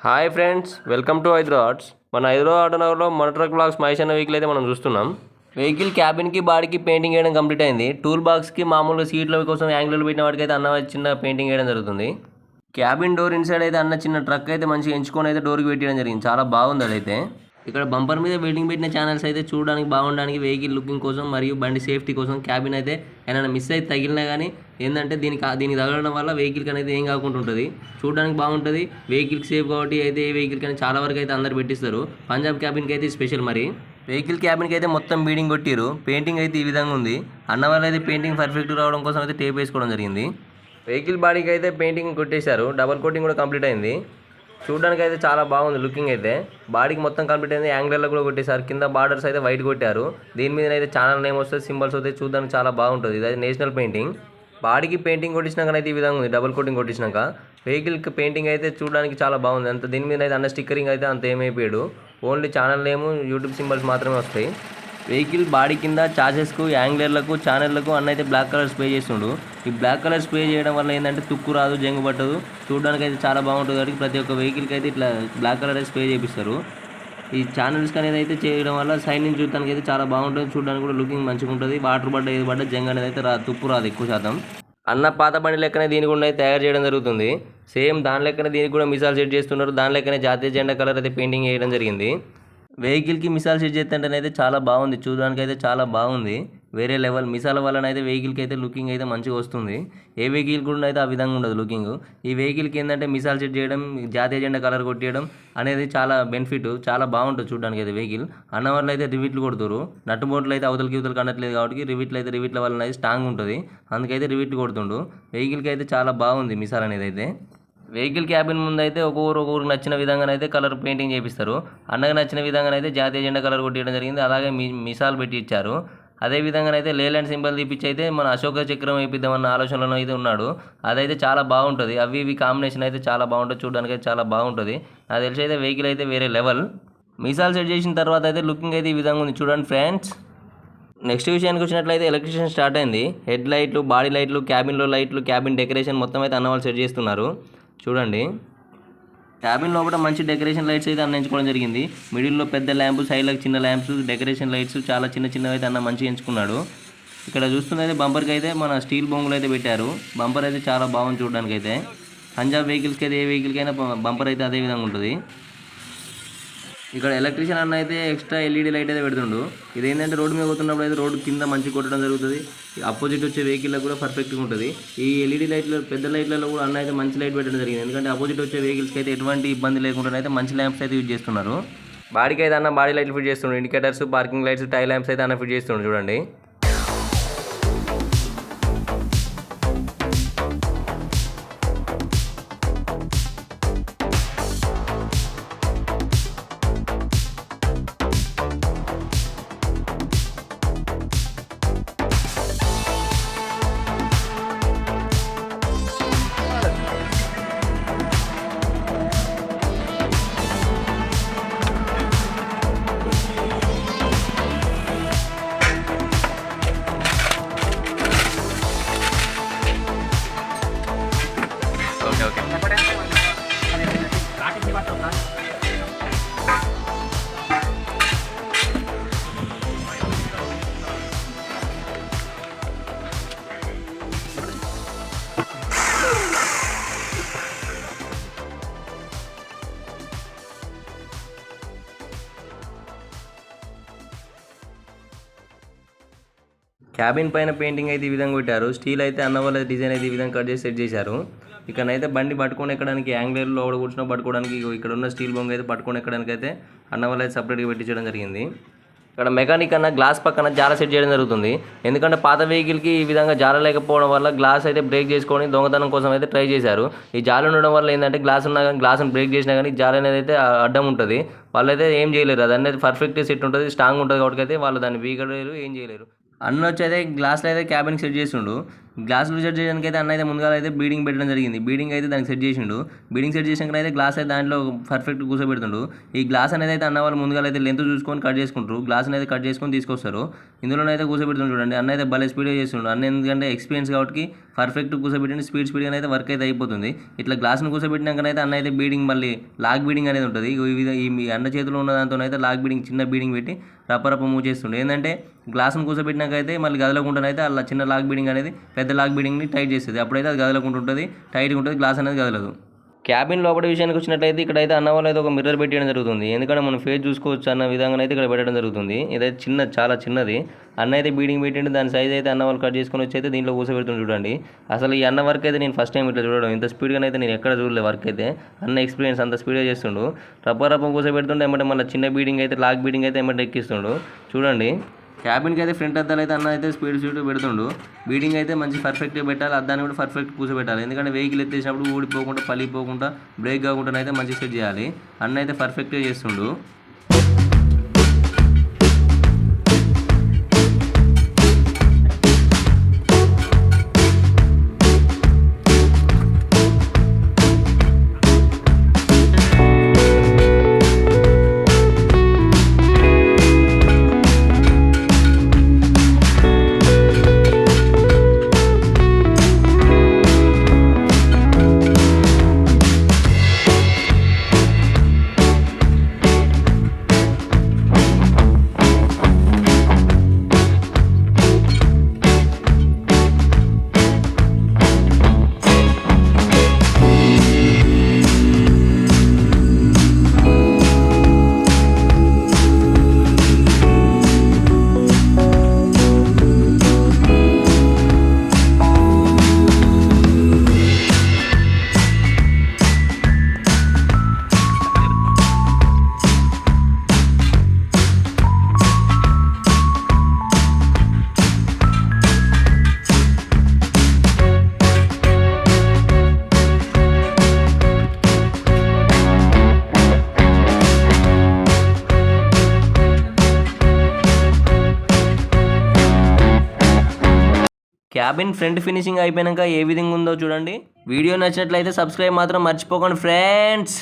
Hi friends, welcome to Hyderabad's. మన హైదరాబాద్ నగర్లో మన ట్రక్ బ్లాగ్స్ మహేష్ అన్న వెహికల్ అయితే మనం చూస్తున్నాం. వెహికల్ క్యాబిన్కి బాడీకి పెయింటింగ్ వేయడం కంప్లీట్ అయింది. టూల్ బాక్స్కి మామూలుగా సీట్ల కోసం యాంగిల్ పెట్టిన వాటికి అయితే అన్న చిన్న పెయింటింగ్ వేయడం జరుగుతుంది. క్యాబిన్ డోర్ ఇన్సైడ్ అయితే అన్న చిన్న ట్రక్ అయితే మంచిగా ఎంచుకొని అయితే డోర్కి పెట్టడం జరిగింది. చాలా బాగుంది అదైతే. ఇక్కడ బంపర్ మీద వెయిటింగ్ పెట్టిన ఛానల్స్ అయితే చూడడానికి బాగుండడానికి వెహికల్ లుకింగ్ కోసం మరియు బండి సేఫ్టీ కోసం క్యాబిన్ అయితే ఏమైనా మిస్ అయితే తగిలినా కానీ ఏంటంటే దీనికి తగలడం వల్ల వెహికల్కి అనేది ఏం కాకుండా ఉంటుంది, చూడడానికి బాగుంటుంది, వెహికల్కి సేఫ్ కాబట్టి అయితే ఏ వెహికల్ కానీ చాలా వరకు అయితే అందరు పెట్టిస్తారు. పంజాబ్ క్యాబిన్కి అయితే స్పెషల్. మరి వెహికల్ క్యాబిన్కి అయితే మొత్తం బీడింగ్ కొట్టిరు. పెయింటింగ్ అయితే ఈ విధంగా ఉంది. అన్న వాళ్ళు అయితే పెయింటింగ్ పర్ఫెక్ట్ రావడం కోసం అయితే టేప్ వేసుకోవడం జరిగింది. వెహికల్ బాడీకి అయితే పెయింటింగ్ కొట్టేశారు. డబల్ కోటింగ్ కూడా కంప్లీట్ అయింది. చూడడానికి అయితే చాలా బాగుంది లుకింగ్ అయితే. బాడీకి మొత్తం కంప్లీట్ అయింది. యాంగిల్లో కూడా కొట్టేశారు. కింద బార్డర్స్ అయితే వైట్ కొట్టారు. దీని మీద అయితే ఛానల్ నేమ్ వస్తుంది, సింబల్స్ వస్తాయి. చూడడానికి చాలా బాగుంటుంది. ఇది నేషనల్ పెయింటింగ్. బాడీకి పెయింటింగ్ కొట్టించినాక అయితే ఈ విధంగా ఉంది. డబుల్ కోటింగ్ కొట్టించినాక వెహికల్కి పెయింటింగ్ అయితే చూడడానికి చాలా బాగుంది. అంత దీని మీద అయితే అన్న స్టిక్కరింగ్ అయితే అంత ఏమైపోయాడు. Only channel name, YouTube symbols మాత్రమే వస్తాయి. వెహికల్ బాడీ కింద చాసెస్కు, యాంగ్లర్లకు, ఛానళ్లకు అన్న అయితే బ్లాక్ కలర్ స్ప్రే చేస్తుండు. ఈ బ్లాక్ కలర్ స్ప్రే చేయడం వల్ల ఏంటంటే తుక్కు రాదు, జంగు పట్టదు, చూడడానికి అయితే చాలా బాగుంటుంది. కాబట్టి ప్రతి ఒక్క వెహికల్కి అయితే ఇట్లా బ్లాక్ కలర్ అయితే స్ప్రే చేపిస్తారు. ఈ ఛానల్స్కి అనేది అయితే చేయడం వల్ల సైడ్ నుంచి చూడడానికి అయితే చాలా బాగుంటుంది. చూడడానికి కూడా లుకింగ్ మంచిగా ఉంటుంది. వాటర్ పడ్డ ఏది పడ్డ జంగ్ అనేది అయితే తుప్పు రాదు ఎక్కువ శాతం. అన్న పాత బండి లెక్కనే దీని కూడా అయితే తయారు చేయడం జరుగుతుంది. సేమ్ దాని లెక్కనే దీనికి కూడా మిసాల్ సెట్ చేస్తున్నారు. దాని లెక్కనే జాతీయ జెండా కలర్ అయితే పెయింటింగ్ చేయడం జరిగింది. వెహికల్కి మిసాల్ సెట్ చేస్తుంటే అయితే చాలా బాగుంది. చూడడానికి అయితే చాలా బాగుంది. వేరే లెవెల్ మిసాల వలన అయితే వెహికల్కి అయితే లుకింగ్ అయితే మంచిగా వస్తుంది. ఏ వెహికల్ కూడా అయితే ఆ విధంగా ఉండదు లుకింగ్. ఈ వెహికల్కి ఏంటంటే మిసాల్ సెట్ చేయడం, జాతీయ జెండా కలర్ కొట్టేయడం అనేది చాలా బెనిఫిట్. చాలా బాగుంటుంది చూడడానికి అయితే వెహికల్. అన్న వాళ్ళు అయితే రివిట్లు కొడుతారు. నట్టు బోట్లు అయితే అవతలకి ఇవతలకి అనట్లేదు కాబట్టి రివిట్ల వలన అయితే స్ట్రాంగ్ ఉంటుంది. అందుకైతే రివిట్లు కొడుతుండు. వెహికల్కి అయితే చాలా బాగుంది మిసాల్ అనేది అయితే. వెహికల్ క్యాబిన్ ముందు అయితే ఒక్కొక్కరికి నచ్చిన విధంగానైతే కలర్ పెయింటింగ్ చేపిస్తారు. అన్నగా నచ్చిన విధంగానైతే జాతీయ జెండా కలర్ కొట్టడం జరిగింది. అలాగే మిసాల్ పెట్టి ఇచ్చారు. అదే విధంగానైతే లేలాండ్ సింబల్ తీపిచ్చి అయితే మన అశోక చక్రం వేపిద్దామన్న ఆలోచనలో అయితే ఉన్నాడు. అదైతే చాలా బాగుంటుంది. అవి ఇవి కాంబినేషన్ అయితే చాలా బాగుంటుంది. చూడడానికి అయితే చాలా బాగుంటుంది. నాకు తెలిసి అయితే వెహికల్ అయితే వేరే లెవెల్. మిసాల్ సెట్ చేసిన తర్వాత అయితే లుకింగ్ అయితే ఈ విధంగా ఉంది. చూడండి ఫ్రెండ్స్. నెక్స్ట్ విషయానికి వచ్చినట్లయితే ఎలక్ట్రిషియన్ స్టార్ట్ అయింది. హెడ్ లైట్లు, బాడీ లైట్లు, క్యాబిన్లో లైట్లు, క్యాబిన్ డెకరేషన్ మొత్తం అయితే అన్న వాళ్ళు సెట్ చేస్తున్నారు. చూడండి, క్యాబిన్ లోపల మంచి డెకరేషన్ లైట్స్ అయితే అన్న ఎంచుకోవడం జరిగింది. మిడిల్లో పెద్ద ల్యాంపు, సైడ్లకు చిన్న ల్యాంప్స్, డెకరేషన్ లైట్స్ చాలా చిన్నవి అయితే అన్న మంచిగా ఎంచుకున్నాడు. ఇక్కడ చూస్తున్నది బంపర్కి అయితే మన స్టీల్ బొంగులు అయితే పెట్టారు. బంపర్ అయితే చాలా బాగుంది చూడడానికి అయితే. పంజాబ్ వెహికల్స్కి అయితే ఏ వెహికల్కి అయినా బంపర్ అయితే అదే విధంగా ఉంటుంది. ఇక్కడ ఎలక్ట్రీషియన్ అన్న అయితే ఎక్స్ట్రా ఎల్ఈడి లైట్ అయితే పెడుతుండు. ఇది ఏంటంటే రోడ్డు మీద పోతున్నప్పుడు అయితే రోడ్డు కింద మంచి కొట్టడం జరుగుతుంది. అపోజిట్ వచ్చే వెహికల్లో కూడా పర్ఫెక్ట్గా ఉంటుంది. ఈ ఎల్ఈడి లైట్లు, పెద్ద లైట్లలో కూడా అన్న అయితే మంచి లైట్ పెట్టడం జరిగింది. ఎందుకంటే అపోజిట్ వచ్చే వెహికల్స్కి అయితే ఎటువంటి ఇబ్బంది లేకుండా అయితే మంచి ల్యాంప్స్ అయితే యూజ్ చేస్తున్నారు. బాడీకి అయితే అన్న బాడీ లైట్లు ఫిట్ చేస్తుండ్రు. Indicators, parking lights, tile lamps అయితే అన్న ఫిట్ చేస్తుండ్రు. చూడండి, క్యాబిన్ పైన పెయింటింగ్ అయితే ఈ విధంగా పెట్టారు. స్టీల్ అయితే అన్న వాళ్ళ డిజైన్ అయితే ఈ విధంగా కట్ చేసి సెట్ చేశారు. ఇక్కడైతే బండి పట్టుకొని ఎక్కడానికి, యాంగ్లర్లో ఒకటి కూర్చున్న పట్టుకోవడానికి, ఇక్కడ ఉన్న స్టీల్ బొంగ అయితే పట్టుకొని ఎక్కడానికి అయితే అన్న వాళ్ళు అయితే సపరేట్గా పెట్టించడం జరిగింది. ఇక్కడ మెకానిక్ అన్న గ్లాస్ పక్కన జాల సెట్ చేయడం జరుగుతుంది. ఎందుకంటే పాత వెహికల్కి ఈ విధంగా జాల లేకపోవడం వల్ల గ్లాస్ అయితే బ్రేక్ చేసుకొని దొంగతనం కోసం అయితే ట్రై చేశారు. ఈ జాల ఉండడం వల్ల ఏంటంటే గ్లాస్ ఉన్నా కానీ గ్లాస్ని బ్రేక్ చేసినా కానీ జాల అనేది అయితే అడ్డం ఉంటుంది. వాళ్ళైతే ఏం చేయలేరు. అది అనేది పర్ఫెక్ట్ సెట్ ఉంటుంది, స్ట్రాంగ్ ఉంటుంది. కాబట్టి అయితే వాళ్ళు దాన్ని వీగలేరు, ఏం చేయలేరు. అన్న వచ్చి అయితే గ్లాస్లో అయితే క్యాబిన్ సెట్ చేసిండు. గ్లాసులు సెట్ చేయడానికి అయితే అన్న అయితే ముందుగా అయితే బీడింగ్ పెట్టడం జరిగింది. బీడింగ్ అయితే దానికి సెట్ చేసిండు. బీడింగ్ సెట్ చేసినాక అయితే గ్లాస్ అయితే దాంట్లో పర్ఫెక్ట్ కూర్చోబెడుతుండు. ఈ గ్లాస్ అనేది అయితే అన్న వాళ్ళు ముందుగా అయితే లెంత్ చూసుకొని కట్ చేసుకుంటారు. గ్లాస్ అయితే కట్ చేసుకొని తీసుకొస్తారు. ఇందులోనైతే కూర్చోబెడుతుంది చూడండి. అన్న అయితే భలే స్పీడ్గా చేస్తుండు. అన్న ఎందుకంటే ఎక్స్పీరియన్స్ కాబట్టి పర్ఫెక్ట్ కూర్చోబెట్టి స్పీడ్గా అయితే వర్క్ అయితే అయిపోతుంది. ఇట్లా గ్లాస్ని కూర్చోబెట్టినాకనైతే అన్న అయితే బీడింగ్ మళ్ళీ లాగ్ బీడింగ్ అనేది ఉంటుంది. ఈ మీ అన్న చేతిలో ఉన్న దాంతో అయితే లాగ్ బీడింగ్ చిన్న బీడింగ్ పెట్టి రప్ప మూవ్ చేస్తుండే. ఏంటంటే గ్లాస్ను కూర్చోబెట్టినాకైతే మళ్ళీ గదలకుండానైతే అలా చిన్న లాగ్ బీడింగ్ అనేది పెద్ద లాగ్ బీడింగ్ని టైట్ చేస్తుంది. అప్పుడైతే అది గదలకుండా ఉంటుంది, టైట్గా ఉంటుంది, గ్లాస్ అనేది కదలదు. క్యాబిన్ లోపల విషయానికి వచ్చినట్లయితే ఇక్కడైతే అన్న వాళ్ళు అయితే ఒక మిర్రర్ పెట్టడం జరుగుతుంది. ఎందుకంటే మనం ఫేస్ చూసుకోవచ్చు అన్న విధంగా అయితే ఇక్కడ పెట్టడం జరుగుతుంది. ఇదైతే చాలా చిన్నది. అన్న అయితే బీడింగ్ పెట్టిండు. దాని సైజ్ అయితే అన్న వాళ్ళు కట్ చేసుకొని వచ్చి అయితే దీంట్లో కూర్చోబెడుతుంది చూడండి. అసలు ఈ అన్న వర్క్ అయితే నేను ఫస్ట్ టైం ఇట్లా చూడడం. ఇంత స్పీడ్గా అయితే నేను ఎక్కడ చూడలేదు వర్క్ అయితే. అన్న ఎక్స్పీరియన్స్ అంత స్పీడ్గా చేస్తుండు. రప్ప కూర్చోబెడుతుంటే ఏమంటే మళ్ళీ చిన్న బీడింగ్ అయితే లాగ్ బీడింగ్ అయితే ఏమంటే ఎక్కిస్తుండు చూడండి. క్యాబిన్కి అయితే ఫ్రంట్ అద్దాలు అయితే అన్న అయితే స్పీడ్ పెడుతుండు. బీడింగ్ అయితే మంచి పర్ఫెక్ట్గా పెట్టాలి, అద్దాన్ని కూడా పర్ఫెక్ట్ కూర్చోబెట్టాలి. ఎందుకంటే వెహికల్ ఎత్తేసినప్పుడు ఊడిపోకుండా పలిపోకుండా బ్రేక్ కాకుండా అయితే మంచి సెట్ చేయాలి. అన్న అయితే పర్ఫెక్ట్గా చేస్తుండు. క్యాబిన్ ఫ్రంట్ ఫినిషింగ్ అయిపోయాక ఏ విధంగా ఉందో చూడండి. వీడియో నచ్చినట్లయితే సబ్స్క్రైబ్ మాత్రం మర్చిపోకండి ఫ్రెండ్స్.